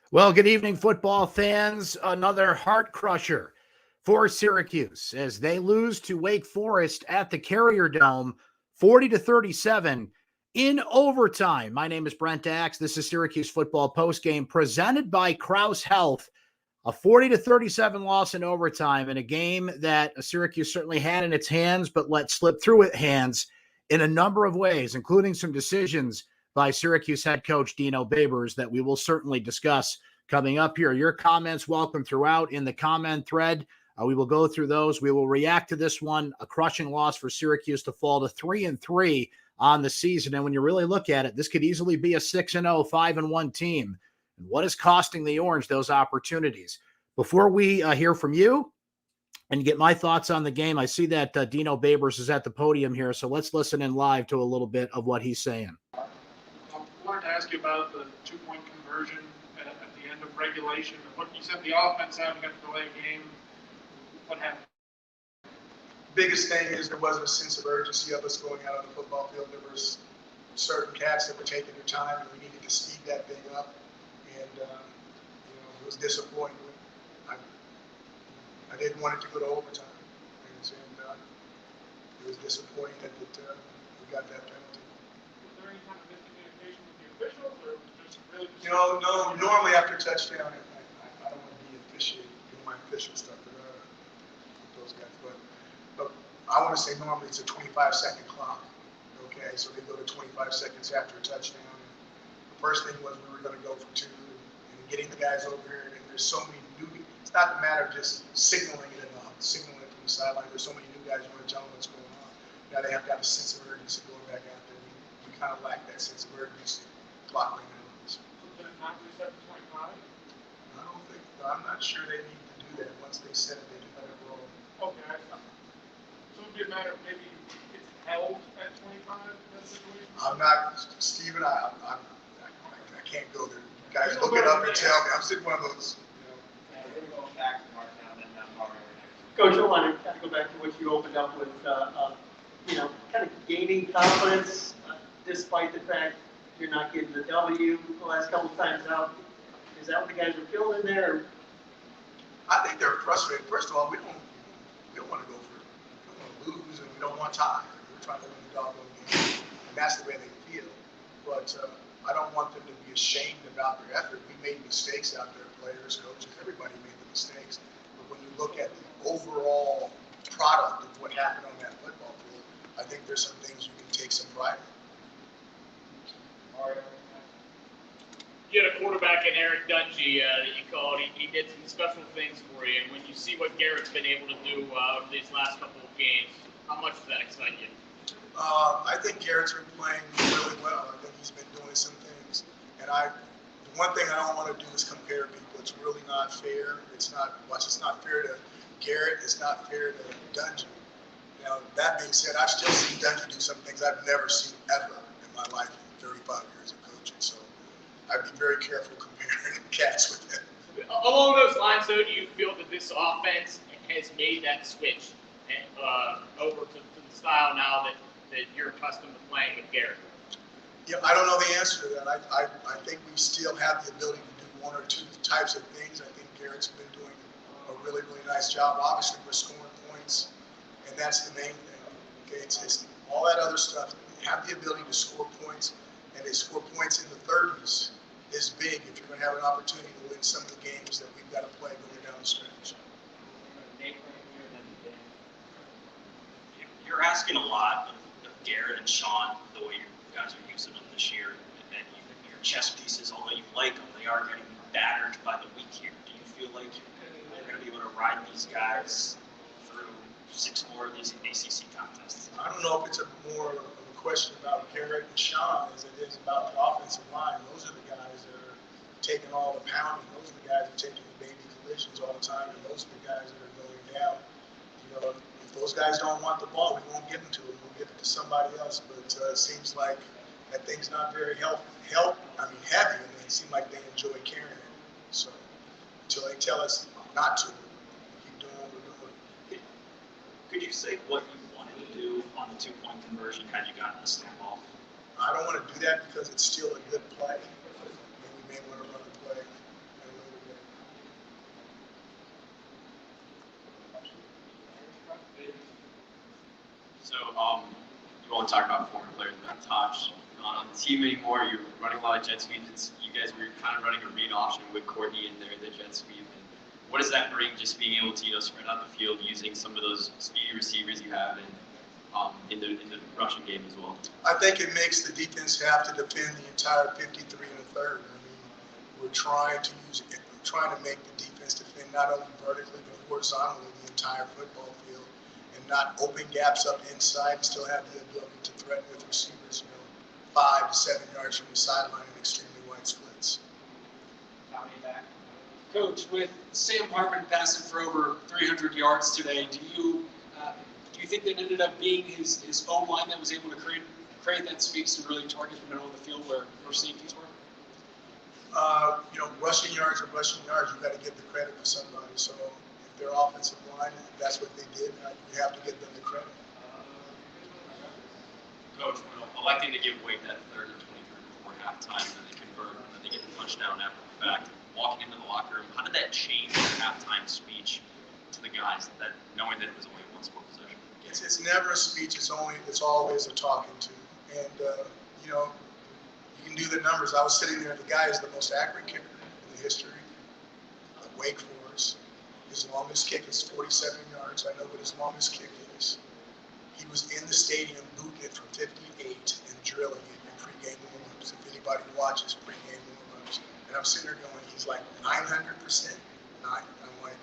Well, good evening, football fans. Another heart crusher for Syracuse as they lose to Wake Forest at the Carrier Dome, 40-37 in overtime. My name is Brent Axe. This is Syracuse football postgame presented by Krause Health. A 40-37 loss in overtime in a game that Syracuse certainly had in its hands, but let slip through its hands in a number of ways, including some decisions by Syracuse head coach Dino Babers that we will certainly discuss coming up here. Your comments welcome throughout in the comment thread. We will go through those. We will react to this one, a crushing loss for Syracuse to fall to 3-3 on the season. And when you really look at it, this could easily be a 6-0, 5-1 team. And what is costing the Orange those opportunities? Before we hear from you and get my thoughts on the game, I see that Dino Babers is at the podium here, so let's listen in live to a little bit of what he's saying. I wanted to ask you about the two-point conversion at the end of regulation. What you said the offense having a delay game. What happened? Biggest thing is there wasn't a sense of urgency of us going out on the football field. There was certain cats that were taking their time, and we needed to speed that thing up. And it was disappointing. I didn't want it to go to overtime, and it was disappointing that we got that penalty. Was there any kind of miscommunication with the officials, or was it just really? No. Normally after touchdown, I don't want to be officiating, doing my official stuff with those guys, but I want to say normally it's a 25-second clock. Okay, so they go to 25 seconds after a touchdown. And the first thing was we were going to go for two, and getting the guys over here. And there's so many new. It's not a matter of just signaling it signaling it from the sideline. There's so many new guys. You want to tell them what's going on. Now they have to have a sense of urgency going back out there. We kind of lack that sense of urgency. Clock ringing on us. Did it not reset to 25? I'm not sure they need to do that. Once they set it, they can let it roll. Okay. So it would be a matter of maybe it's held at 25 in that situation? I'm not, Steven, I can't go there. You guys look it up and tell me. I'm sitting one of those, We're going back to Mark now, then Mario. Coach, I want to kind of go back to what you opened up with, kind of gaining confidence despite the fact you're not getting the W the last couple of times out. Is that what the guys were feeling in there? I think they're frustrated. First of all, we don't want to go for it. We don't want to lose, and we don't want tie. We're trying to win the doggone game, and that's the way they feel. But I don't want them to be ashamed about their effort. We made mistakes out there, players, coaches, everybody made the mistakes. But when you look at the overall product of what happened on that football field, I think there's some things you can take some pride in. Mario. You had a quarterback in Eric Dungy that you called. He did some special things for you. And when you see what Garrett's been able to do over these last couple of games, how much does that excite you? I think Garrett's been playing really well. I think he's been doing some things. And the one thing I don't want to do is compare people. It's really not fair. It's not fair to Garrett. It's not fair to Dungy. Now, that being said, I've still seen Dungy do some things I've never seen ever in my life in 35 years of coaching. So I'd be very careful comparing cats with him. Along those lines, though, do you feel that this offense has made that switch over to the style now that you're accustomed to playing with Garrett? Yeah, I don't know the answer to that. I think we still have the ability to do one or two types of things. I think Garrett's been doing a really, really nice job. Obviously, we're scoring points, and that's the main thing. Okay, it's all that other stuff. Have the ability to score points, and they score points in the 30s is big if you're going to have an opportunity to win some of the games that we've got to play going down the stretch. You're asking a lot of Garrett and Sean, the way you guys are using them this year, and your chess pieces, although you like them, they are getting battered by the week here. Do you feel like you're going to be able to ride these guys through 6 more of these ACC contests? I don't know if it's more of a question about Garrett and Sean as it is about the offensive line. Those are the guys that are taking all the pounding. Those are the guys that are taking the baby collisions all the time, and those are the guys that are going down. If those guys don't want the ball, we won't give them to them. We'll give it to somebody else. But it seems like that thing's not very heavy. And it seems like they enjoy carrying it. So until they tell us not to, we keep doing what we're doing. Could you say what you wanted to do on the 2-point conversion had you gotten the snap off? I don't want to do that because it's still a good play, and we may want to run the play. So, you want to talk about former players that Tosh not on the team anymore. You're running a lot of jet sweeps. You guys were kind of running a read option with Courtney in there, the jet sweep. And what does that bring? Just being able to spread out the field using some of those speedy receivers you have in the rushing game as well. I think it makes the defense have to defend the entire 53 and a third. I mean, we're trying to make the defense defend not only vertically but horizontally the entire football field, and not open gaps up inside and still have the ability to threaten with receivers, 5 to 7 yards from the sideline in extremely wide splits. Coach, with Sam Hartman passing for over 300 yards today, do you think that ended up being his own line that was able to create that space and really target the middle of the field where safeties were? Rushing yards are rushing yards. You got to give the credit to somebody. So if their offensive line, that's what they did, you have to give them the credit. Coach, electing to give Wake that 3rd and 23 before halftime, and then they convert, and then they get the touchdown after the fact. Walking into the locker room, how did that change the halftime speech to the guys, that knowing that it was only a one-score possession? It's never a speech. It's always a talking to. And you can do the numbers. I was sitting there. The guy is the most accurate kicker in the history of Wake Forest. His longest kick is 47 yards. I know what his longest kick is. He was in the stadium booting it from 58 and drilling it in pregame warm-ups. If anybody watches pregame warm-ups, and I'm sitting there going, he's like 900%. I'm like,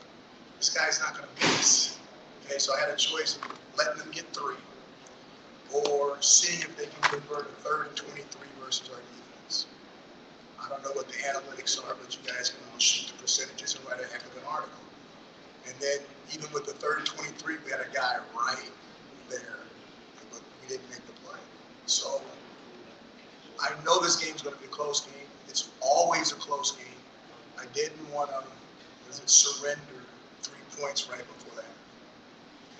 this guy's not going to beat us. Okay, so I had a choice of letting them get 3 or seeing if they can convert a 3rd and 23 versus our defense. I don't know what the analytics are, but you guys can shoot the percentages and write a heck of an article. And then even with the 3rd and 23, we had a guy right there, but we didn't make the play. So I know this game's going to be a close game. It's always a close game. I didn't want to surrender 3 points right before that,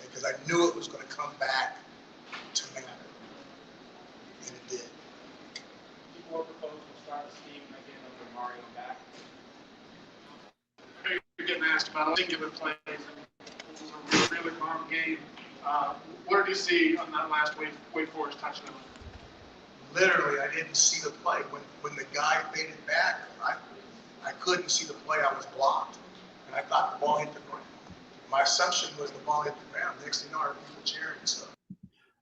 because I knew it was going to come back to matter, and it did. People were proposed to start Steve making over Mario back. You're getting asked about singular plays, and this is a really long game. What did you see on that last Wake Forest touchdown? Literally, I didn't see the play. When the guy faded back, I couldn't see the play. I was blocked, and I thought the ball hit the ground. My assumption was the ball hit the ground. Next thing you know, our people cheering and stuff.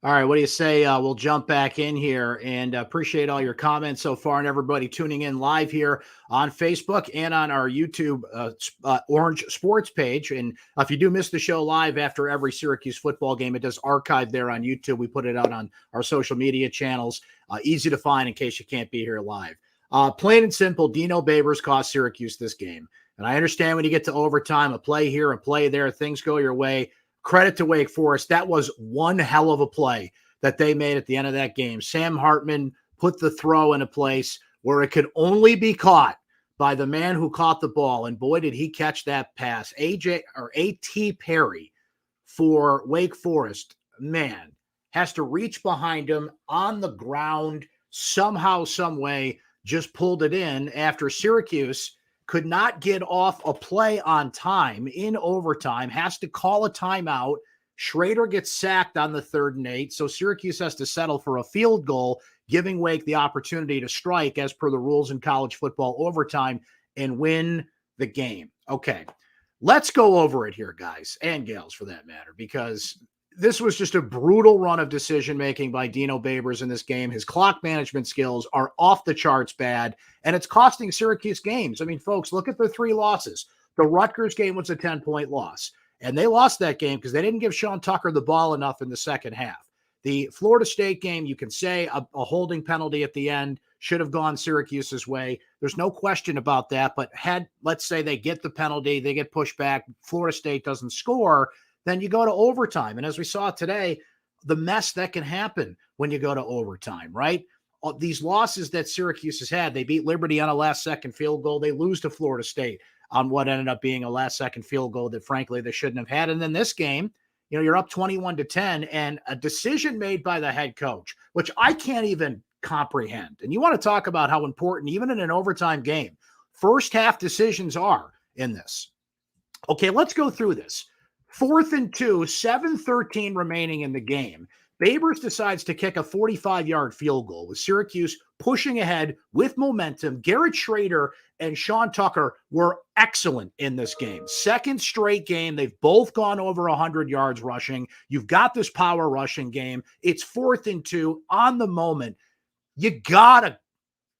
All right, what do you say? We'll jump back in here, and appreciate all your comments so far and everybody tuning in live here on Facebook and on our YouTube Orange Sports page. And if you do miss the show live after every Syracuse football game, it does archive there on YouTube. We put it out on our social media channels. Easy to find in case you can't be here live. Plain and simple, Dino Babers cost Syracuse this game. And I understand when you get to overtime, a play here, a play there, things go your way. Credit to Wake Forest. That was one hell of a play that they made at the end of that game. Sam Hartman put the throw in a place where it could only be caught by the man who caught the ball. And boy, did he catch that pass. A.T. Perry for Wake Forest, man, has to reach behind him on the ground somehow, some way, just pulled it in after Syracuse could not get off a play on time in overtime, has to call a timeout. Schrader gets sacked on the 3rd and 8, so Syracuse has to settle for a field goal, giving Wake the opportunity to strike as per the rules in college football overtime and win the game. Okay, let's go over it here, guys, and gals for that matter, because this was just a brutal run of decision-making by Dino Babers in this game. His clock management skills are off the charts bad, and it's costing Syracuse games. I mean, folks, look at their 3 losses. The Rutgers game was a 10-point loss, and they lost that game because they didn't give Sean Tucker the ball enough in the second half. The Florida State game, you can say a holding penalty at the end should have gone Syracuse's way. There's no question about that, but let's say they get the penalty, they get pushed back, Florida State doesn't score, then you go to overtime. And as we saw today, the mess that can happen when you go to overtime, right? These losses that Syracuse has had, they beat Liberty on a last-second field goal. They lose to Florida State on what ended up being a last-second field goal that, frankly, they shouldn't have had. And then this game, you're up 21-10, and a decision made by the head coach, which I can't even comprehend. And you want to talk about how important, even in an overtime game, first-half decisions are in this. Okay, let's go through this. 4th and 2, 7:13 remaining in the game. Babers decides to kick a 45-yard field goal with Syracuse pushing ahead with momentum. Garrett Schrader and Sean Tucker were excellent in this game. Second straight game. They've both gone over 100 yards rushing. You've got this power rushing game. It's 4th and 2 on the moment. You got to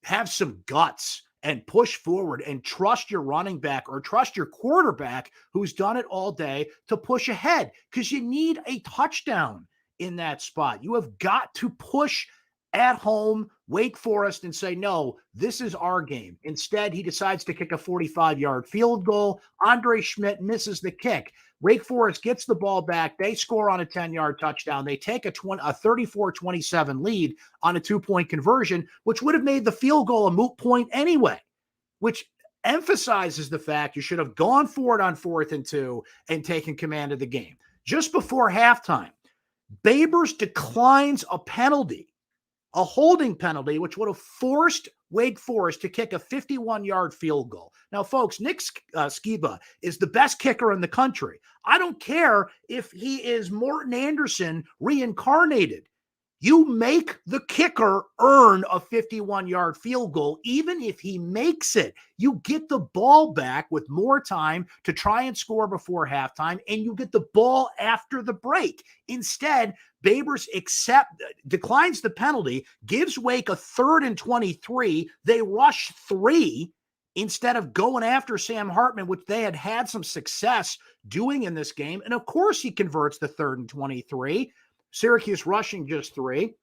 have some guts and push forward and trust your running back or trust your quarterback who's done it all day to push ahead, because you need a touchdown in that spot. You have got to push at home, Wake Forest, and say, no, this is our game. Instead, he decides to kick a 45-yard field goal. Andre Schmidt misses the kick. Wake Forest gets the ball back. They score on a 10-yard touchdown. They take a 34-27 lead on a 2-point conversion, which would have made the field goal a moot point anyway, which emphasizes the fact you should have gone for it on 4th and 2 and taken command of the game. Just before halftime, Babers declines a penalty, a holding penalty, which would have forced Wake Forest to kick a 51-yard field goal. Now, folks, Nick Skiba is the best kicker in the country. I don't care if he is Morton Anderson reincarnated. You make the kicker earn a 51-yard field goal. Even if he makes it, you get the ball back with more time to try and score before halftime, and you get the ball after the break. Instead, Babers declines the penalty, gives Wake a 3rd and 23. They rush 3 instead of going after Sam Hartman, which they had some success doing in this game. And of course, he converts the 3rd and 23. Syracuse rushing just 3,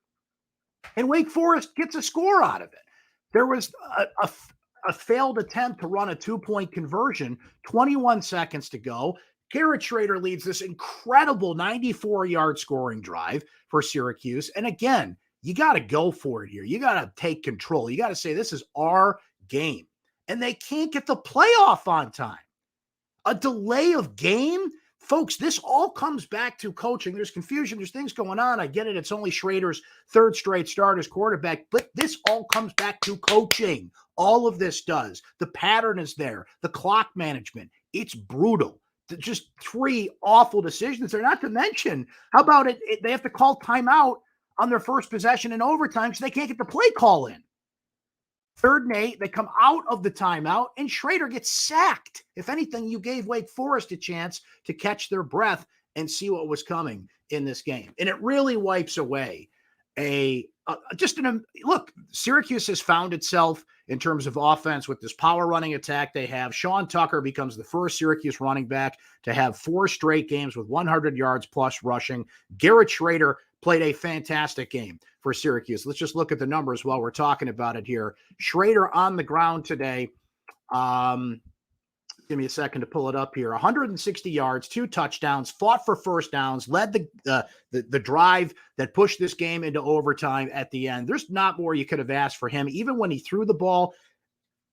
and Wake Forest gets a score out of it. There was a failed attempt to run a 2-point conversion, 21 seconds to go. Garrett Schrader leads this incredible 94-yard scoring drive for Syracuse. And again, you got to go for it here. You got to take control. You got to say, this is our game. And they can't get the playoff on time. A delay of game? Folks, this all comes back to coaching. There's confusion. There's things going on. I get it. It's only Schrader's 3rd straight start as quarterback, but this all comes back to coaching. All of this does. The pattern is there. The clock management. It's brutal. Just 3 awful decisions there. Not to mention, how about it? They have to call timeout on their first possession in overtime, so they can't get the play call in. 3rd and 8, they come out of the timeout, and Schrader gets sacked. If anything, you gave Wake Forest a chance to catch their breath and see what was coming in this game. And it really wipes away look, Syracuse has found itself in terms of offense with this power running attack they have. Sean Tucker becomes the first Syracuse running back to have 4 straight games with 100 yards plus rushing. Garrett Schrader played a fantastic game for Syracuse. Let's just look at the numbers while we're talking about it here. Schrader on the ground today. Give me a second to pull it up here. 160 yards, 2 touchdowns, fought for first downs, led the drive that pushed this game into overtime at the end. There's not more you could have asked for him. Even when he threw the ball,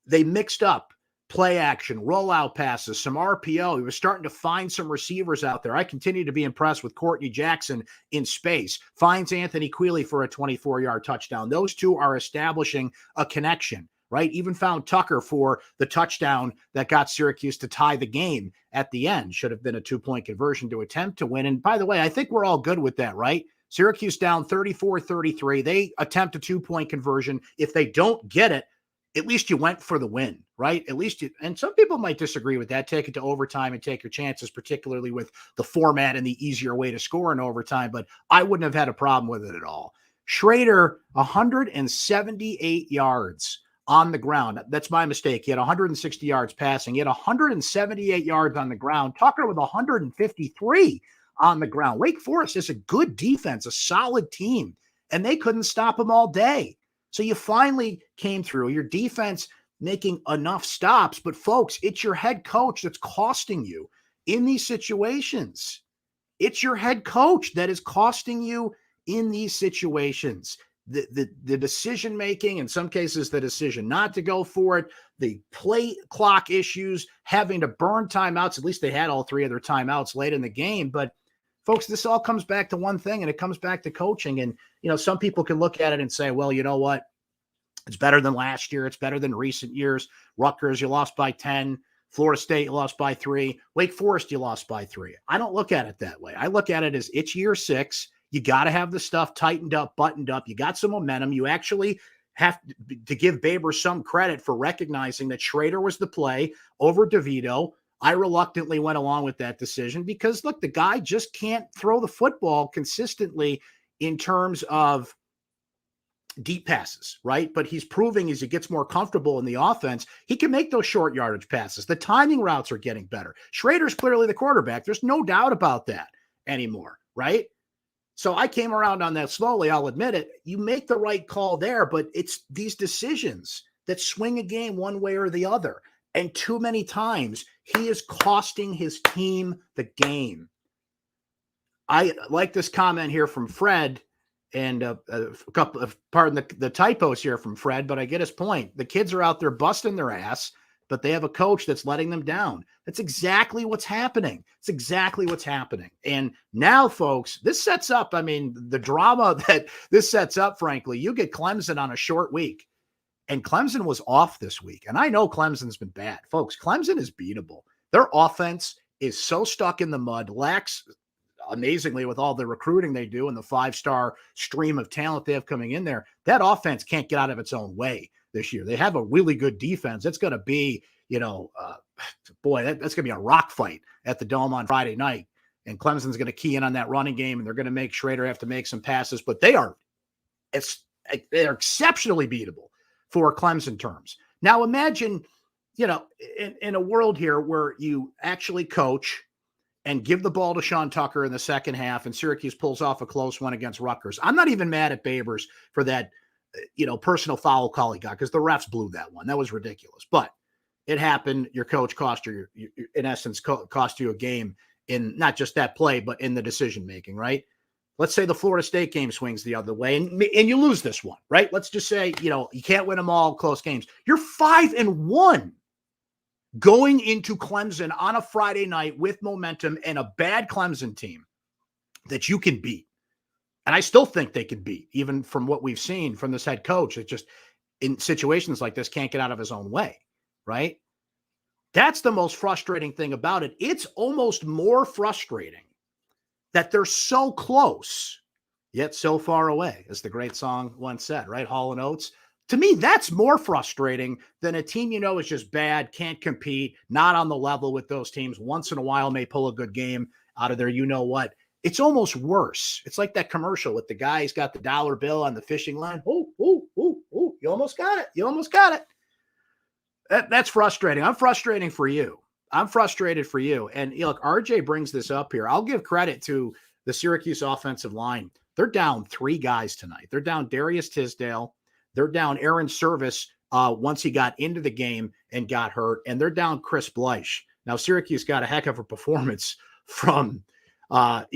they mixed up play action, rollout passes, some RPO. He was starting to find some receivers out there. I continue to be impressed with Courtney Jackson in space. Finds Anthony Quealy for a 24-yard touchdown. Those two are establishing a connection, right? Even found Tucker for the touchdown that got Syracuse to tie the game at the end. Should have been a 2-point conversion to attempt to win. And by the way, I think we're all good with that, right? Syracuse down 34-33. They attempt a 2-point conversion. If they don't get it, at least you went for the win, right? At least and some people might disagree with that. Take it to overtime and take your chances, particularly with the format and the easier way to score in overtime. But I wouldn't have had a problem with it at all. Schrader, 178 yards on the ground. That's my mistake. He had 160 yards passing. He had 178 yards on the ground. Tucker with 153 on the ground. Wake Forest is a good defense, a solid team, and they couldn't stop him all day. So you finally came through. Your defense making enough stops. But, folks, it's your head coach that's costing you in these situations. It's your head coach that is costing you in these situations. The decision-making, in some cases, the decision not to go for it, the play clock issues, having to burn timeouts. At least they had all 3 of their timeouts late in the game. But, folks, this all comes back to one thing, and it comes back to coaching. And, some people can look at it and say, well, you know what? It's better than last year. It's better than recent years. Rutgers, you lost by 10. Florida State, you lost by 3. Wake Forest, you lost by 3. I don't look at it that way. I look at it as it's year 6. You got to have the stuff tightened up, buttoned up. You got some momentum. You actually have to give Babers some credit for recognizing that Schrader was the play over DeVito. I reluctantly went along with that decision because, look, the guy just can't throw the football consistently in terms of deep passes, right? But he's proving as he gets more comfortable in the offense, he can make those short yardage passes. The timing routes are getting better. Schrader's clearly the quarterback. There's no doubt about that anymore, right? So I came around on that slowly, I'll admit it. You make the right call there, but it's these decisions that swing a game one way or the other. And too many times, he is costing his team the game. I like this comment here from Fred, and a couple of, pardon the typos here from Fred, but I get his point. The kids are out there busting their ass, but they have a coach that's letting them down. That's exactly what's happening. It's exactly what's happening. And now, folks, this sets up, I mean, the drama that this sets up, frankly, you get Clemson on a short week. And Clemson was off this week. And I know Clemson's been bad. Folks, Clemson is beatable. Their offense is so stuck in the mud, lacks, amazingly, with all the recruiting they do and the 5-star stream of talent they have coming in there, that offense can't get out of its own way this year. They have a really good defense. It's going to be, that's going to be a rock fight at the Dome on Friday night. And Clemson's going to key in on that running game, and they're going to make Schrader have to make some passes. But they're exceptionally beatable for Clemson terms. Now imagine, in a world here where you actually coach and give the ball to Sean Tucker in the second half and Syracuse pulls off a close one against Rutgers. I'm not even mad at Babers for that, personal foul call he got because the refs blew that one. That was ridiculous. But it happened. Your coach cost you, in essence, cost you a game in not just that play, but in the decision-making, right? Let's say the Florida State game swings the other way and you lose this one, right? Let's just say, you can't win them all close games. You're 5-1 going into Clemson on a Friday night with momentum and a bad Clemson team that you can beat. And I still think they can beat, even from what we've seen from this head coach. It just, in situations like this, can't get out of his own way, right? That's the most frustrating thing about it. It's almost more frustrating that they're so close, yet so far away, as the great song once said, right? Hall & Oates. To me, that's more frustrating than a team is just bad, can't compete, not on the level with those teams. Once in a while may pull a good game out of their you-know-what. It's almost worse. It's like that commercial with the guy who's got the dollar bill on the fishing line. Oh, you almost got it. You almost got it. That's frustrating. I'm frustrating for you. I'm frustrated for you. And look, RJ brings this up here. I'll give credit to the Syracuse offensive line. They're down 3 guys tonight. They're down Darius Tisdale. They're down Aaron Service once he got into the game and got hurt. And they're down Chris Bleich. Now, Syracuse got a heck of a performance from, they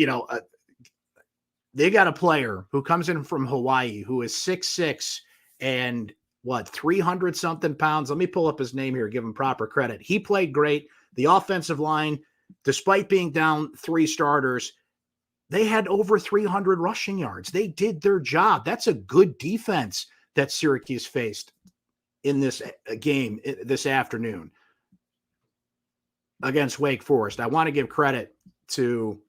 got a player who comes in from Hawaii who is 6'6" and 300-something pounds. Let me pull up his name here, give him proper credit. He played great. The offensive line, despite being down 3 starters, they had over 300 rushing yards. They did their job. That's a good defense that Syracuse faced in this game this afternoon against Wake Forest. I want to give credit to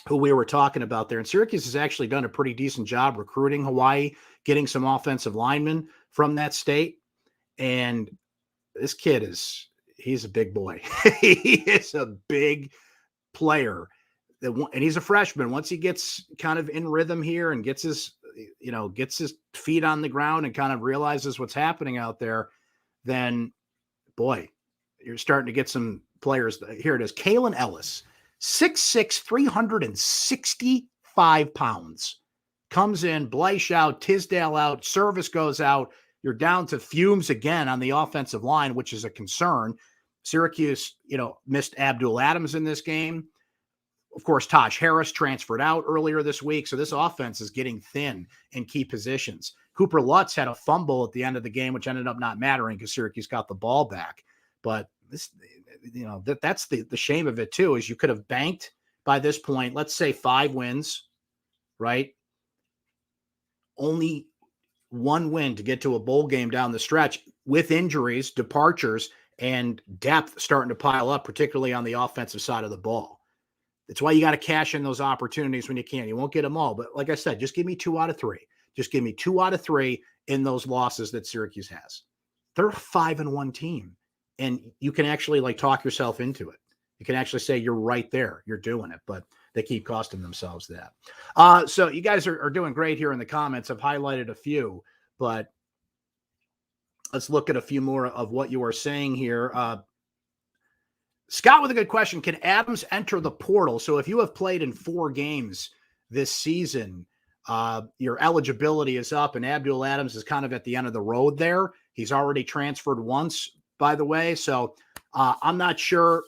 who we were talking about there. And Syracuse has actually done a pretty decent job recruiting Hawaii, getting some offensive linemen from that state. And this kid he's a big boy. He is a big player. And he's a freshman. Once he gets kind of in rhythm here and gets his feet on the ground and kind of realizes what's happening out there, then, boy, you're starting to get some players. Here it is. Kalen Ellis, 6'6", 365 pounds. Comes in, Bleich out, Tisdale out, Service goes out. You're down to fumes again on the offensive line, which is a concern. Syracuse, missed Abdul Adams in this game. Of course, Taj Harris transferred out earlier this week, so this offense is getting thin in key positions. Cooper Lutz had a fumble at the end of the game, which ended up not mattering because Syracuse got the ball back. But this, that's the shame of it too, is you could have banked by this point, let's say 5 wins, right? Only 1 win to get to a bowl game down the stretch with injuries, departures, and depth starting to pile up, particularly on the offensive side of the ball. It's why you got to cash in those opportunities when you can. You won't get them all, but like I said, just give me 2 out of 3. Just give me 2 out of 3 in those losses that Syracuse has. They're a 5-1 team, and you can actually like talk yourself into it. You can actually say you're right there. You're doing it, but they keep costing themselves that. So you guys are doing great here in the comments. I've highlighted a few, but let's look at a few more of what you are saying here. Scott with a good question. Can Adams enter the portal? So if you have played in 4 games this season, your eligibility is up, and Abdul Adams is kind of at the end of the road there. He's already transferred once, by the way. So I'm not sure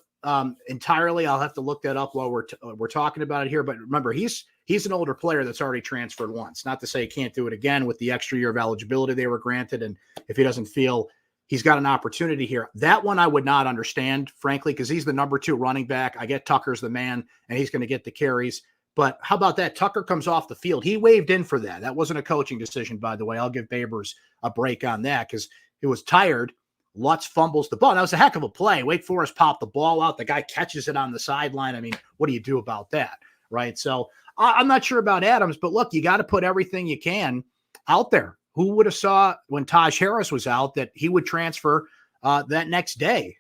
entirely. I'll have to look that up while we're talking about it here. But remember, he's an older player that's already transferred once. Not to say he can't do it again with the extra year of eligibility they were granted. And if he doesn't feel he's got an opportunity here, that one I would not understand, frankly, because he's the number 2 running back. I get Tucker's the man, and he's going to get the carries. But how about that? Tucker comes off the field. He waved in for that. That wasn't a coaching decision, by the way. I'll give Babers a break on that because he was tired. Lutz fumbles the ball. That was a heck of a play. Wake Forest popped the ball out. The guy catches it on the sideline. I mean, what do you do about that, right? So I'm not sure about Adams, but look, you got to put everything you can out there. Who would have saw when Taj Harris was out that he would transfer that next day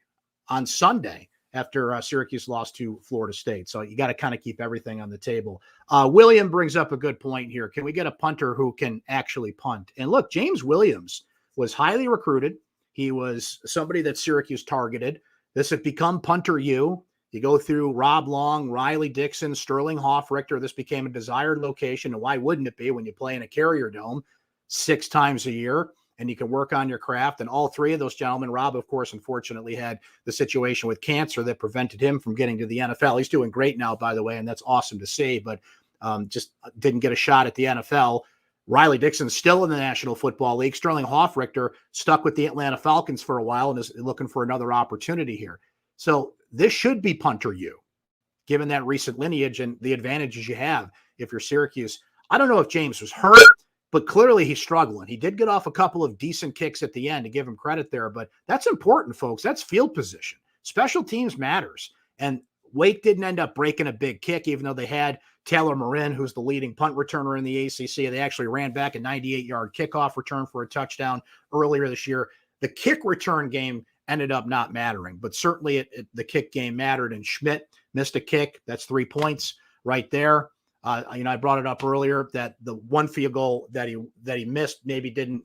on Sunday after Syracuse lost to Florida State? So you got to kind of keep everything on the table. William brings up a good point here. Can we get a punter who can actually punt? And look, James Williams was highly recruited. He was somebody that Syracuse targeted. This had become punter U. You go through Rob Long, Riley Dixon, Sterling Hoffrichter. This became a desired location. And why wouldn't it be when you play in a Carrier Dome 6 times a year and you can work on your craft? And all 3 of those gentlemen, Rob, of course, unfortunately had the situation with cancer that prevented him from getting to the NFL. He's doing great now, by the way, and that's awesome to see, but just didn't get a shot at the NFL. Riley Dixon's still in the National Football League. Sterling Hoffrichter stuck with the Atlanta Falcons for a while and is looking for another opportunity here. So this should be punter U, given that recent lineage and the advantages you have if you're Syracuse. I don't know if James was hurt, but clearly he's struggling. He did get off a couple of decent kicks at the end, to give him credit there, but that's important, folks. That's field position. Special teams matters. And Wake didn't end up breaking a big kick, even though they had Taylor Marin, who's the leading punt returner in the ACC. They actually ran back a 98-yard kickoff return for a touchdown earlier this year. The kick return game ended up not mattering, but certainly the kick game mattered, and Schmidt missed a kick. That's 3 points right there. I brought it up earlier that the one field goal that he missed maybe didn't,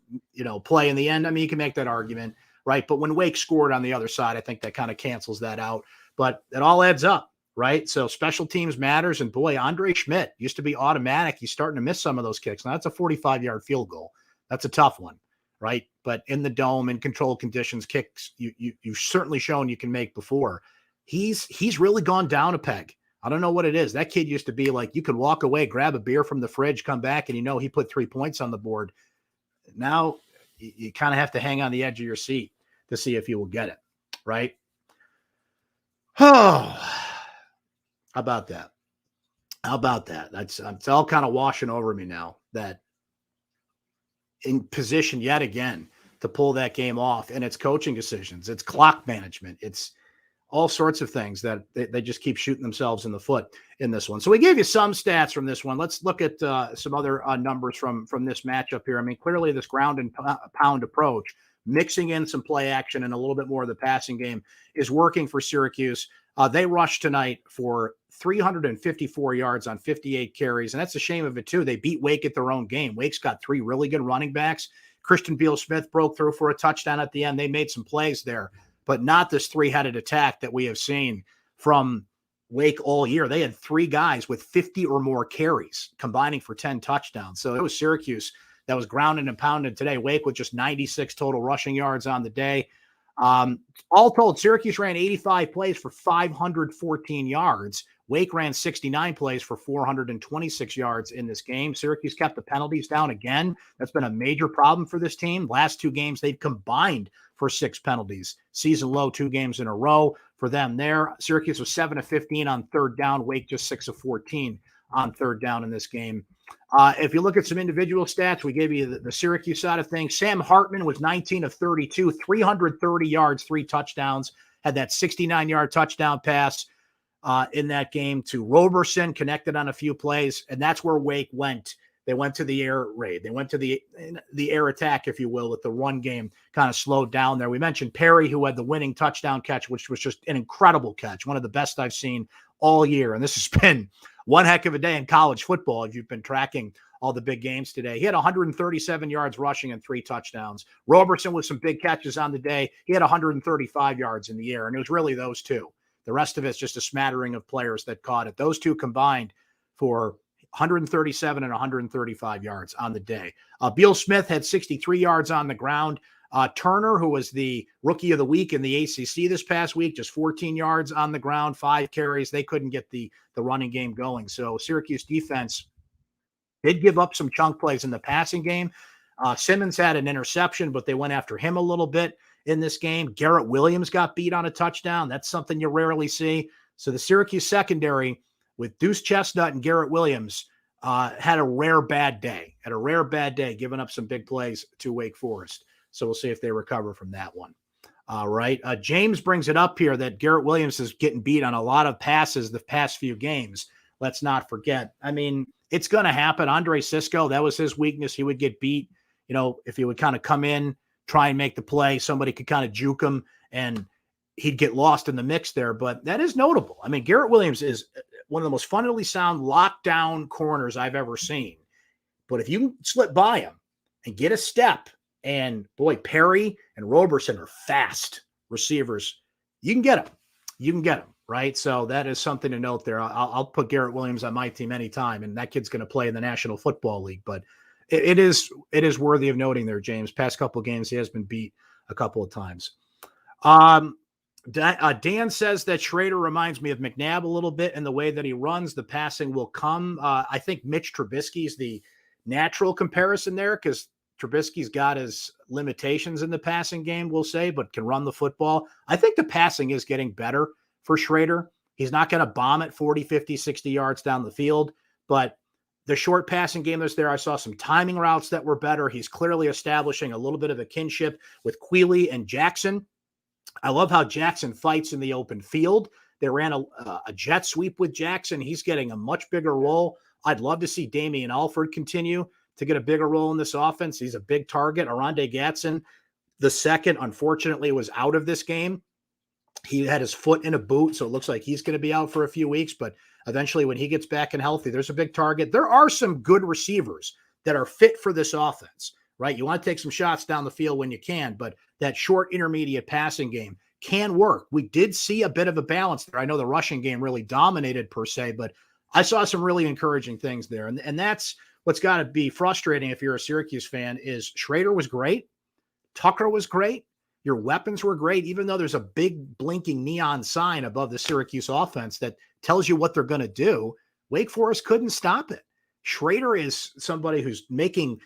play in the end. I mean, you can make that argument, right? But when Wake scored on the other side, I think that kind of cancels that out. But it all adds up, right? So special teams matters. And boy, Andre Schmidt used to be automatic. He's starting to miss some of those kicks. Now that's a 45-yard field goal. That's a tough one, right? But in the dome, in controlled conditions, kicks you've certainly shown you can make before. He's really gone down a peg. I don't know what it is. That kid used to be like, you could walk away, grab a beer from the fridge, come back, and he put 3 points on the board. Now you kind of have to hang on the edge of your seat to see if you will get it, right? Oh, how about that? It's all kind of washing over me now that in position yet again to pull that game off, and it's coaching decisions, it's clock management, it's all sorts of things that they just keep shooting themselves in the foot in this one. So we gave you some stats from this one. Let's look at some other numbers from this matchup here. I mean, clearly this ground and pound approach, mixing in some play action and a little bit more of the passing game, is working for Syracuse. They rushed tonight for 354 yards on 58 carries, and that's a shame of it too. They beat Wake at their own game. Wake's got 3 really good running backs. Christian Beal-Smith broke through for a touchdown at the end. They made some plays there, but not this 3-headed attack that we have seen from Wake all year. They had 3 guys with 50 or more carries, combining for 10 touchdowns. So it was Syracuse that was grounded and pounded today. Wake with just 96 total rushing yards on the day. All told, Syracuse ran 85 plays for 514 yards. Wake ran 69 plays for 426 yards in this game. Syracuse kept the penalties down again. That's been a major problem for this team. Last 2 games, they've combined for 6 penalties. Season low 2 games in a row for them there. Syracuse was 7 of 15 on third down. Wake just 6 of 14 on third down in this game. If you look at some individual stats, we gave you the Syracuse side of things. Sam Hartman was 19 of 32, 330 yards, 3 touchdowns, had that 69-yard touchdown pass. in that game to Roberson, connected on a few plays, and that's where Wake went. They went to the air raid. They went to the air attack, if you will, with the run game kind of slowed down there. We mentioned Perry, who had the winning touchdown catch, which was just an incredible catch, one of the best I've seen all year. And this has been one heck of a day in college football if you've been tracking all the big games today. He had 137 yards rushing and 3 touchdowns. Robertson with some big catches on the day. He had 135 yards in the air, and it was really those two. The rest of it's just a smattering of players that caught it. Those two combined for 137 and 135 yards on the day. Beal Smith had 63 yards on the ground. Turner, who was the rookie of the week in the ACC this past week, just 14 yards on the ground, 5 carries. They couldn't get the running game going. So Syracuse defense did give up some chunk plays in the passing game. Simmons had an interception, but they went after him a little bit in this game. Garrett Williams got beat on a touchdown. That's something you rarely see. So the Syracuse secondary with Deuce Chestnut and Garrett Williams had a rare bad day, giving up some big plays to Wake Forest. So we'll see if they recover from that one. All right. James brings it up here that Garrett Williams is getting beat on a lot of passes the past few games. Let's not forget. I mean, it's going to happen. Andre Sisco, that was his weakness. He would get beat. You know, if he would kind of come in, try and make the play, somebody could kind of juke him and he'd get lost in the mix there. But that is notable. I mean, Garrett Williams is one of the most fundamentally sound lockdown corners I've ever seen. But if you slip by him and get a step, and boy, Perry and Roberson are fast receivers, you can get them. Right? So that is something to note there. I'll put Garrett Williams on my team anytime, and that kid's going to play in the National Football League. But it is worthy of noting there, James. Past couple of games, he has been beat a couple of times. Dan says that Schrader reminds me of McNabb a little bit in the way that he runs. The passing will come. I think Mitch Trubisky's the natural comparison there because Trubisky's got his limitations in the passing game, we'll say, but can run the football. I think the passing is getting better for Schrader. He's not going to bomb it 40, 50, 60 yards down the field, but the short passing game that's there, I saw some timing routes that were better. He's clearly establishing a little bit of a kinship with Quealy and Jackson. I love how Jackson fights in the open field. They ran a jet sweep with Jackson. He's getting a much bigger role. I'd love to see Damian Alford continue to get a bigger role in this offense. He's a big target. Arande Gatson, the second, unfortunately, was out of this game. He had his foot in a boot, so it looks like he's going to be out for a few weeks. But eventually, when he gets back and healthy, there's a big target. There are some good receivers that are fit for this offense, right? You want to take some shots down the field when you can, but that short intermediate passing game can work. We did see a bit of a balance there. I know the rushing game really dominated per se, but I saw some really encouraging things there. And that's what's got to be frustrating if you're a Syracuse fan is Schrader was great. Tucker was great. Your weapons were great, even though there's a big blinking neon sign above the Syracuse offense that tells you what they're going to do. Wake Forest couldn't stop it. Schrader is somebody who's making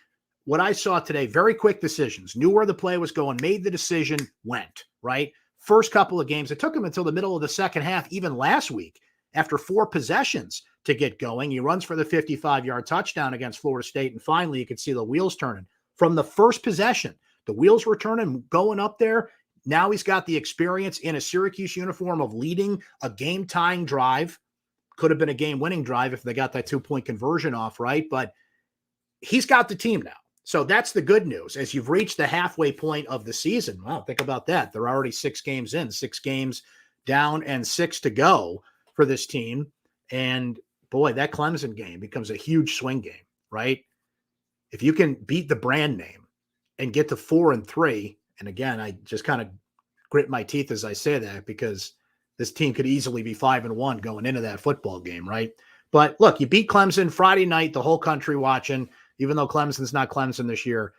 what I saw today, very quick decisions, knew where the play was going, made the decision, went, right? First couple of games, it took him until the middle of the second half, even last week, after 4 possessions to get going. He runs for the 55-yard touchdown against Florida State, and finally you could see the wheels turning. From the first possession, the wheels were turning, going up there. Now he's got the experience in a Syracuse uniform of leading a game-tying drive. Could have been a game-winning drive if they got that 2-point conversion off, right? But he's got the team now. So that's the good news. As you've reached the halfway point of the season, wow, think about that. They're already 6 games in, 6 games down and 6 to go for this team. And boy, that Clemson game becomes a huge swing game, right? If you can beat the brand name and get to 4-3, and again, I just kind of grit my teeth as I say that because this team could easily be 5-1 going into that football game, right? But look, you beat Clemson Friday night, the whole country watching. Even though Clemson's not Clemson this year,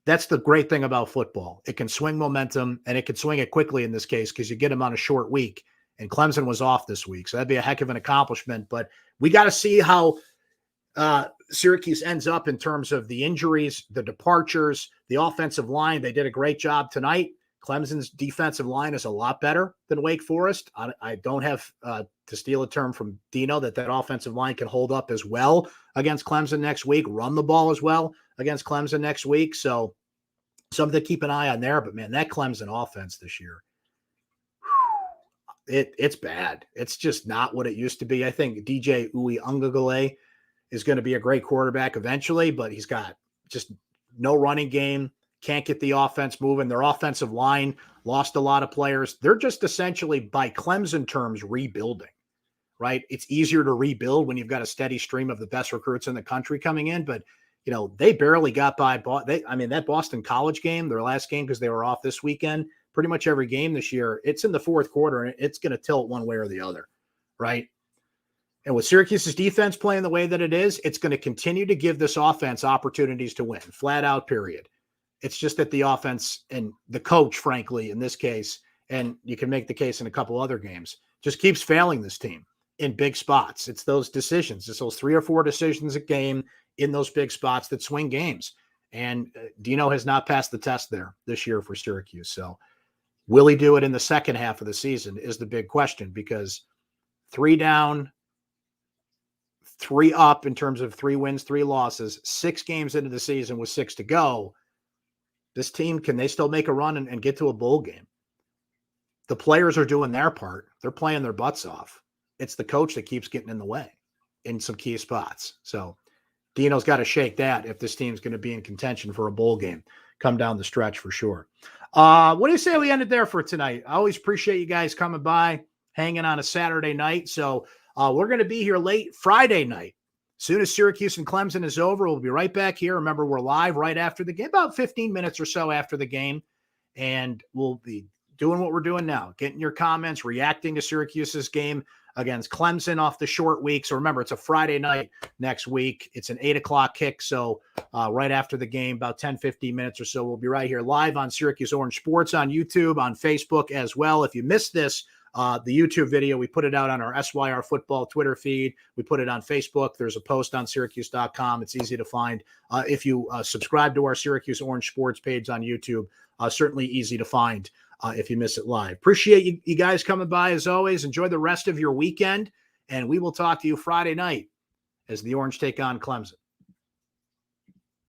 that's the great thing about football. It can swing momentum, and it can swing it quickly in this case because you get them on a short week, and Clemson was off this week. So that'd be a heck of an accomplishment. But we got to see how Syracuse ends up in terms of the injuries, the departures, the offensive line. They did a great job tonight. Clemson's defensive line is a lot better than Wake Forest. I don't have, to steal a term from Dino, that offensive line can hold up as well against Clemson next week, run the ball as well against Clemson next week. So something to keep an eye on there. But, man, that Clemson offense this year, It's bad. It's just not what it used to be. I think DJ Uiagalelei is going to be a great quarterback eventually, but he's got just no running game, can't get the offense moving. Their offensive line lost a lot of players. They're just essentially, by Clemson terms, rebuilding, right? It's easier to rebuild when you've got a steady stream of the best recruits in the country coming in, but they barely got by. That Boston College game, their last game, because they were off this weekend, pretty much every game this year, it's in the fourth quarter, and it's going to tilt one way or the other, right? And with Syracuse's defense playing the way that it is, it's going to continue to give this offense opportunities to win, flat out, period. It's just that the offense and the coach, frankly, in this case, and you can make the case in a couple other games, just keeps failing this team in big spots. It's those decisions. It's those 3 or 4 decisions a game in those big spots that swing games. And Dino has not passed the test there this year for Syracuse. So will he do it in the second half of the season is the big question, because 3 down, 3 up in terms of 3 wins, 3 losses, 6 games into the season with 6 to go. This team, can they still make a run and get to a bowl game? The players are doing their part. They're playing their butts off. It's the coach that keeps getting in the way in some key spots. So Dino's got to shake that if this team's going to be in contention for a bowl game come down the stretch for sure. What do you say we ended there for tonight? I always appreciate you guys coming by, hanging on a Saturday night. So we're going to be here late Friday night. As soon as Syracuse and Clemson is over, we'll be right back here. Remember, we're live right after the game, about 15 minutes or so after the game. And we'll be doing what we're doing now, getting your comments, reacting to Syracuse's game against Clemson off the short week. So remember, it's a Friday night next week. It's an 8 o'clock kick. So right after the game, about 10, 15 minutes or so, we'll be right here live on Syracuse Orange Sports on YouTube, on Facebook as well. If you missed this, the YouTube video, we put it out on our SYR football Twitter feed. We put it on Facebook. There's a post on syracuse.com. It's easy to find. If you subscribe to our Syracuse Orange Sports page on YouTube, certainly easy to find if you miss it live. Appreciate you guys coming by as always. Enjoy the rest of your weekend, and we will talk to you Friday night as the Orange take on Clemson.